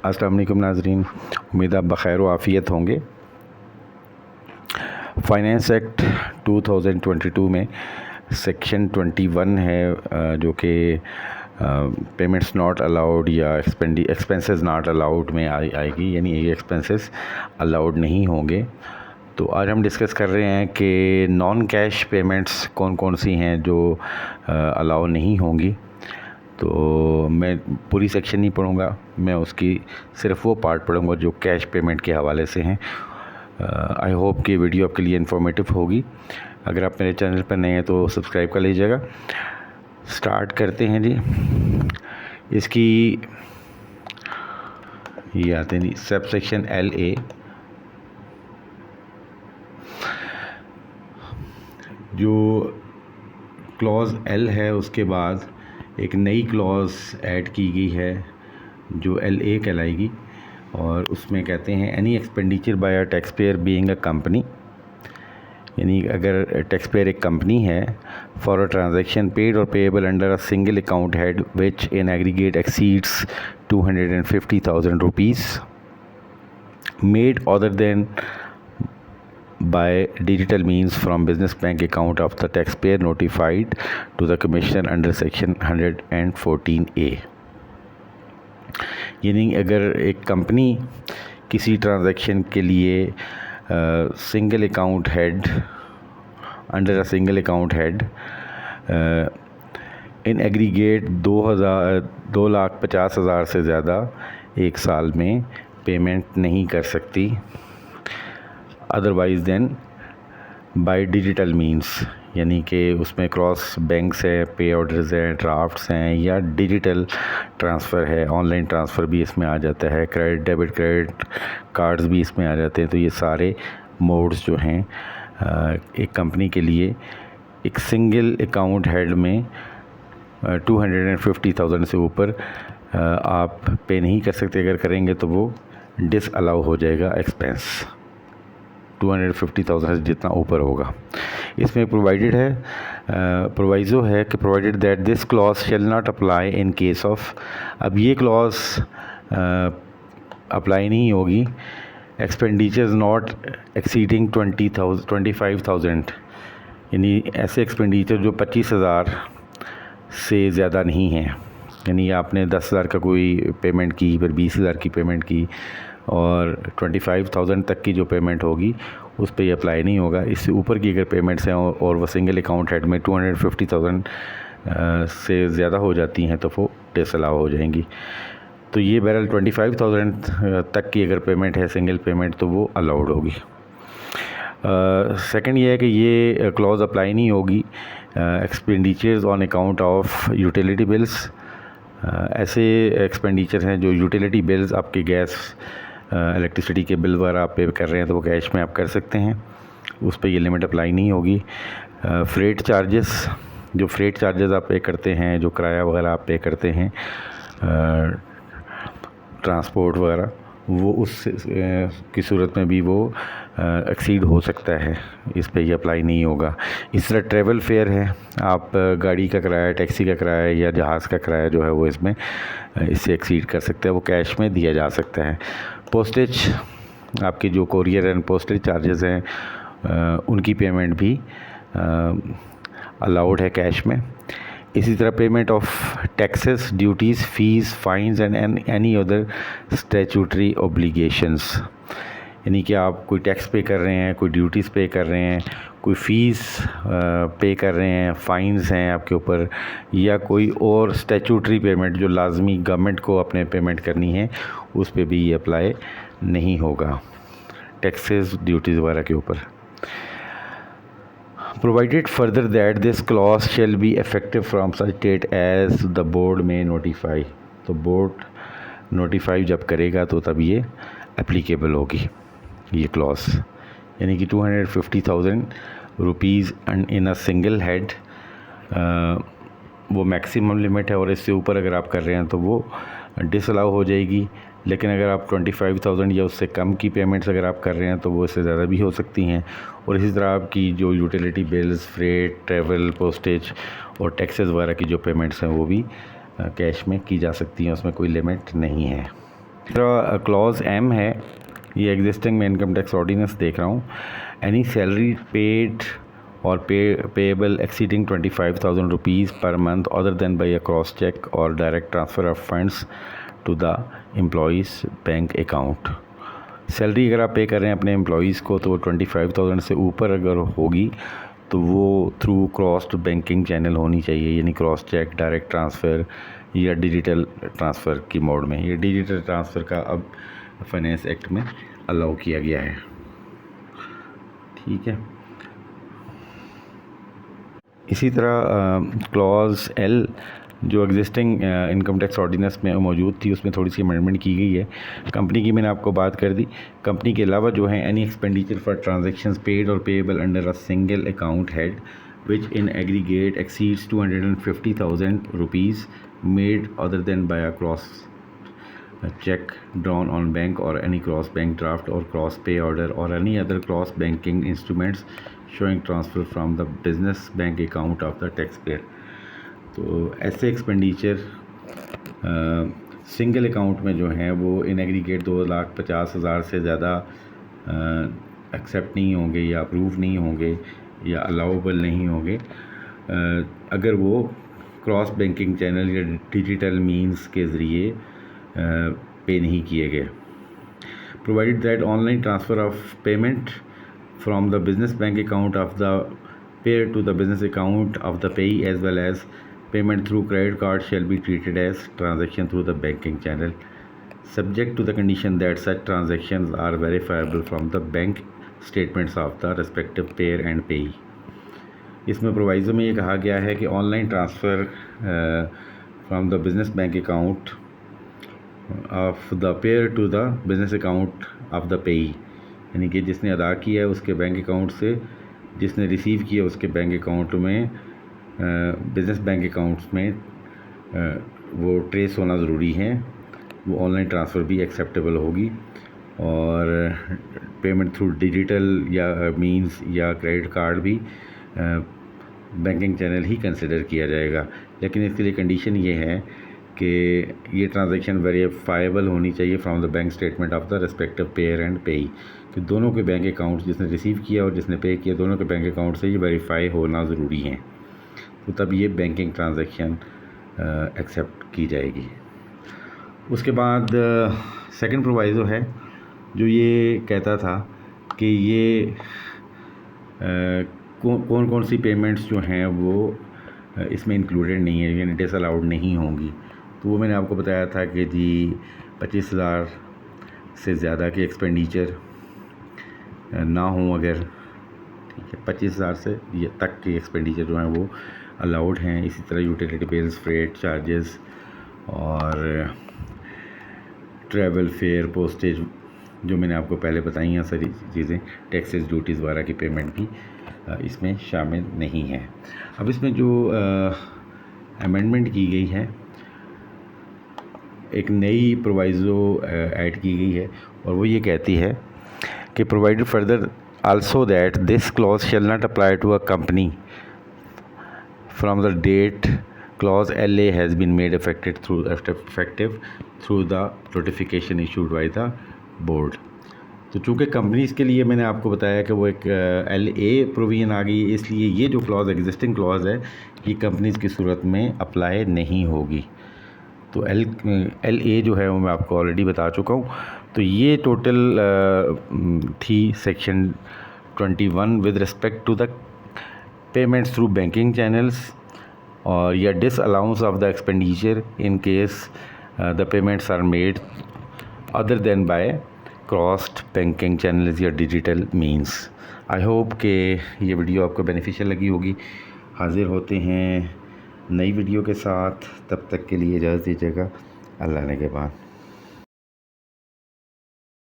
अस्सलाम वालेकुम नाज़रीन, उम्मीद आप बख़ैर व आफ़ियत होंगे। फाइनेंस एक्ट 2022 में सेक्शन 21 है जो कि पेमेंट्स नॉट अलाउड या एक्सपेंसेस नॉट अलाउड में आएगी, यानी ये एक्सपेंसेस अलाउड नहीं होंगे। तो आज हम डिस्कस कर रहे हैं कि नॉन कैश पेमेंट्स कौन कौन सी हैं जो अलाउ नहीं होंगी। तो मैं पूरी सेक्शन नहीं पढ़ूँगा, मैं उसकी सिर्फ वो पार्ट पढ़ूँगा जो कैश पेमेंट के हवाले से हैं। आई होप कि वीडियो आपके लिए इन्फॉर्मेटिव होगी। अगर आप मेरे चैनल पर नए हैं तो सब्सक्राइब कर लीजिएगा। स्टार्ट करते हैं जी। इसकी ये आते हैं जी सब सेक्शन LA। जो क्लॉज़ L है उसके बाद एक नई क्लॉज़ ऐड की गई है जो LA कहलाएगी, और उसमें कहते हैं any expenditure bye a tax payer being a company, यानी अगर टैक्स पेयर एक कंपनी है, for a transaction paid or payable under a single account head which in aggregate exceeds 250,000 rupees made other then by digital means from business bank account of the taxpayer notified to the commissioner under section 114A। यानी अगर एक company किसी transaction के लिए single account head under a single account head in aggregate 2,50,000 से ज़्यादा एक साल में पेमेंट नहीं कर सकती, otherwise then by digital means, यानी कि उसमें क्रॉस बैंक्स है, पे ऑर्डर्स हैं, ड्राफ्ट्स हैं, या डिजिटल ट्रांसफ़र है, ऑनलाइन ट्रांसफ़र भी इसमें आ जाता है, डेबिट क्रेडिट कार्ड्स भी इसमें आ जाते हैं। तो ये सारे मोड्स जो हैं एक कंपनी के लिए एक सिंगल अकाउंट हेड में 250,000 से ऊपर आप पे नहीं कर सकते। अगर करेंगे तो वो डिसअलाउ हो जाएगा एक्सपेंस 250,000 से जितना ऊपर होगा। इसमें प्रोवाइडेड है प्रोवाइज़ो है कि provided that this clause shall not apply in case of, अब ये क्लॉज अप्लाई नहीं होगी एक्सपेंडिचर्स नॉट एक्सीडिंग 25,000, यानी ऐसे एक्सपेंडिचर जो 25,000 से ज़्यादा नहीं हैं। यानी आपने 10,000 का कोई पेमेंट की, फिर 20,000 की पेमेंट की, और 25,000 तक की जो पेमेंट होगी उस पर ये अप्लाई नहीं होगा। इससे ऊपर की अगर पेमेंट्स हैं और वह सिंगल अकाउंट हेड में 250,000 से ज़्यादा हो जाती हैं तो वो डिसअलाउ हो जाएंगी। तो ये बहरहाल 25,000 तक की अगर पेमेंट है सिंगल पेमेंट तो वो अलाउड होगी। सेकंड ये है कि ये क्लॉज अप्लाई नहीं होगी expenditures on account of utility bills. ऐसे एक्सपेंडिचर हैं जो यूटिलिटी बिल्स, आपके गैस इलेक्ट्रिसिटी के बिल वगैरह आप पे कर रहे हैं तो वो कैश में आप कर सकते हैं, उस पर ये लिमिट अप्लाई नहीं होगी। फ्रेट चार्जेस, जो फ्रेट चार्जेस आप पे करते हैं, जो किराया वगैरह आप पे करते हैं ट्रांसपोर्ट वगैरह, वो उस की सूरत में भी वो एक्सीड हो सकता है, इस पे ये अप्लाई नहीं होगा। इस तरह ट्रैवल फेयर है, आप गाड़ी का किराया, टैक्सी का किराया या जहाज़ का किराया जो है वो इसमें इससे एक्सीड कर सकता है, वो कैश में दिया जा सकता है। पोस्टेज, आपके जो कोरियर एंड पोस्टेज चार्जेस हैं उनकी पेमेंट भी अलाउड है कैश में। इसी तरह payment of taxes, duties, fees, fines and any other statutory obligations, यानी कि आप कोई टैक्स पे कर रहे हैं, कोई ड्यूटीज़ पे कर रहे हैं, कोई फ़ीस पे कर रहे हैं, फ़ाइन्स हैं आपके ऊपर, या कोई और स्टैट्यूटरी पेमेंट जो लाजमी गवर्नमेंट को अपने पेमेंट करनी है, उस पे भी ये अप्लाई नहीं होगा टैक्सेस, ड्यूटीज़ वगैरह के ऊपर। Provided further that this clause shall be effective from such date as the board में नोटिफाई, तो बोर्ड नोटिफाई जब करेगा तो तब ये एप्लीकेबल होगी ये क्लॉज, यानी कि 250,000 rupees in a single head वो मैक्सिमम लिमिट है, और इससे ऊपर अगर आप कर रहे हैं तो वो डिसअलाउ हो जाएगी। लेकिन अगर आप 25,000 या उससे कम की पेमेंट्स अगर आप कर रहे हैं तो वो इससे ज़्यादा भी हो सकती हैं। और इसी तरह आपकी जो utility bills, freight, travel, postage और टैक्सेस वगैरह की जो पेमेंट्स हैं वो भी कैश में की जा सकती हैं, उसमें कोई लिमिट नहीं है। क्लॉज एम है, ये एग्जिस्टिंग में इनकम टैक्स ऑर्डिनेंस देख रहा हूँ। Any salary paid or payable exceeding 25,000 rupees per month other than by a cross cheque or direct transfer of funds to the employee's bank account. Salary अगर आप पे कर रहे हैं अपने एम्प्लॉयज़ को तो 25,000 से ऊपर अगर होगी तो वो थ्रू क्रॉस्ड बैंकिंग चैनल होनी चाहिए, यानी क्रॉस चेक, डायरेक्ट ट्रांसफ़र या डिजिटल ट्रांसफ़र की मोड में। ये डिजिटल ट्रांसफ़र का अब फाइनेंस एक्ट में अलाउ किया गया है। ठीक है, इसी तरह क्लॉज एल जो एग्जिस्टिंग इनकम टैक्स ऑर्डिनेंस में मौजूद थी उसमें थोड़ी सी अमेंडमेंट की गई है। कंपनी की मैंने आपको बात कर दी। कंपनी के अलावा जो है any expenditure for transactions paid or payable under a single account head which in aggregate exceeds 250,000 rupees made other than by a cross check drawn on bank or any cross bank draft or cross pay order or any other cross banking instruments showing transfer from the business bank account of the taxpayer। तो ऐसे expenditure single account में जो हैं वो in aggregate 2,50,000 से ज़्यादा accept नहीं होंगे या अप्रूव नहीं होंगे या अलाउबल नहीं होंगे अगर वो क्रॉस बैंकिंग चैनल या डिजिटल मींस के ज़रिए पे नहीं किए गए। Provided that online transfer of payment from the business bank account of the payer to the business account of the payee as well as payment through credit card shall be treated as transaction through the banking channel subject to the condition that such transactions are verifiable from the bank statements of the respective payer and payee। इसमें प्रोवाइज़ो में ये कहा गया है कि online transfer from the business bank account of the payer to the business account of the payee, यानी कि जिसने अदा किया है उसके बैंक अकाउंट से जिसने रिसीव किया उसके बैंक अकाउंट में बिज़नेस बैंक अकाउंट्स में वो ट्रेस होना ज़रूरी है। वो ऑनलाइन ट्रांसफ़र भी एक्सेप्टेबल होगी और पेमेंट थ्रू डिजिटल या मींस या क्रेडिट कार्ड भी बैंकिंग चैनल ही कंसिडर किया जाएगा। लेकिन इसके लिए कंडीशन ये है कि ये ट्रांजैक्शन वेरीफाइबल होनी चाहिए from the bank statement of the respective pair and पेई, कि दोनों के बैंक अकाउंट जिसने रिसीव किया और जिसने पे किया दोनों के बैंक अकाउंट से ये वेरीफाई होना ज़रूरी है, तो तब ये बैंकिंग ट्रांजैक्शन एक्सेप्ट की जाएगी। उसके बाद सेकंड प्रोवाइज़ो है जो ये कहता था कि ये कौन कौन सी पेमेंट्स जो हैं वो इसमें इंक्लूडेड नहीं है, यानी डिसअलाउड नहीं होंगी। तो वो मैंने आपको बताया था कि जी 25,000 से ज़्यादा के एक्सपेंडिचर ना हों अगर, ठीक है, 25,000 से ये तक के एक्सपेंडिचर जो हैं वो अलाउड हैं। इसी तरह यूटिलिटी बिल्स, फ्रेट चार्जेस और ट्रैवल फेयर, पोस्टेज जो मैंने आपको पहले बताई हैं सारी चीज़ें, टैक्सेस, ड्यूटीज़ वगैरह की पेमेंट भी इसमें शामिल नहीं है। अब इसमें जो अमेंडमेंट की गई है, एक नई प्रोवाइज़ो ऐड की गई है और वो ये कहती है कि provided further also that this clause shall not apply to a company from the date clause LA has been made effective through the notification issued by the board। तो चूँकि कंपनीज़ के लिए मैंने आपको बताया कि वो एक LA प्रोविज़न आ गई, इसलिए ये जो क्लॉज एग्जिस्टिंग क्लॉज है ये कंपनीज़ की सूरत में अप्लाई नहीं होगी। तो LA जो है वो मैं आपको ऑलरेडी बता चुका हूँ। तो ये टोटल थी section 21 with respect to the payments through banking channels और या disallowance of the expenditure in case the payments are made other than by crossed banking channels या डिजिटल मींस। आई होप कि ये वीडियो आपको beneficial लगी होगी। हाजिर होते हैं नई वीडियो के साथ, तब तक के लिए इजाज़त दीजिएगा। अल्लाह ने के बाद।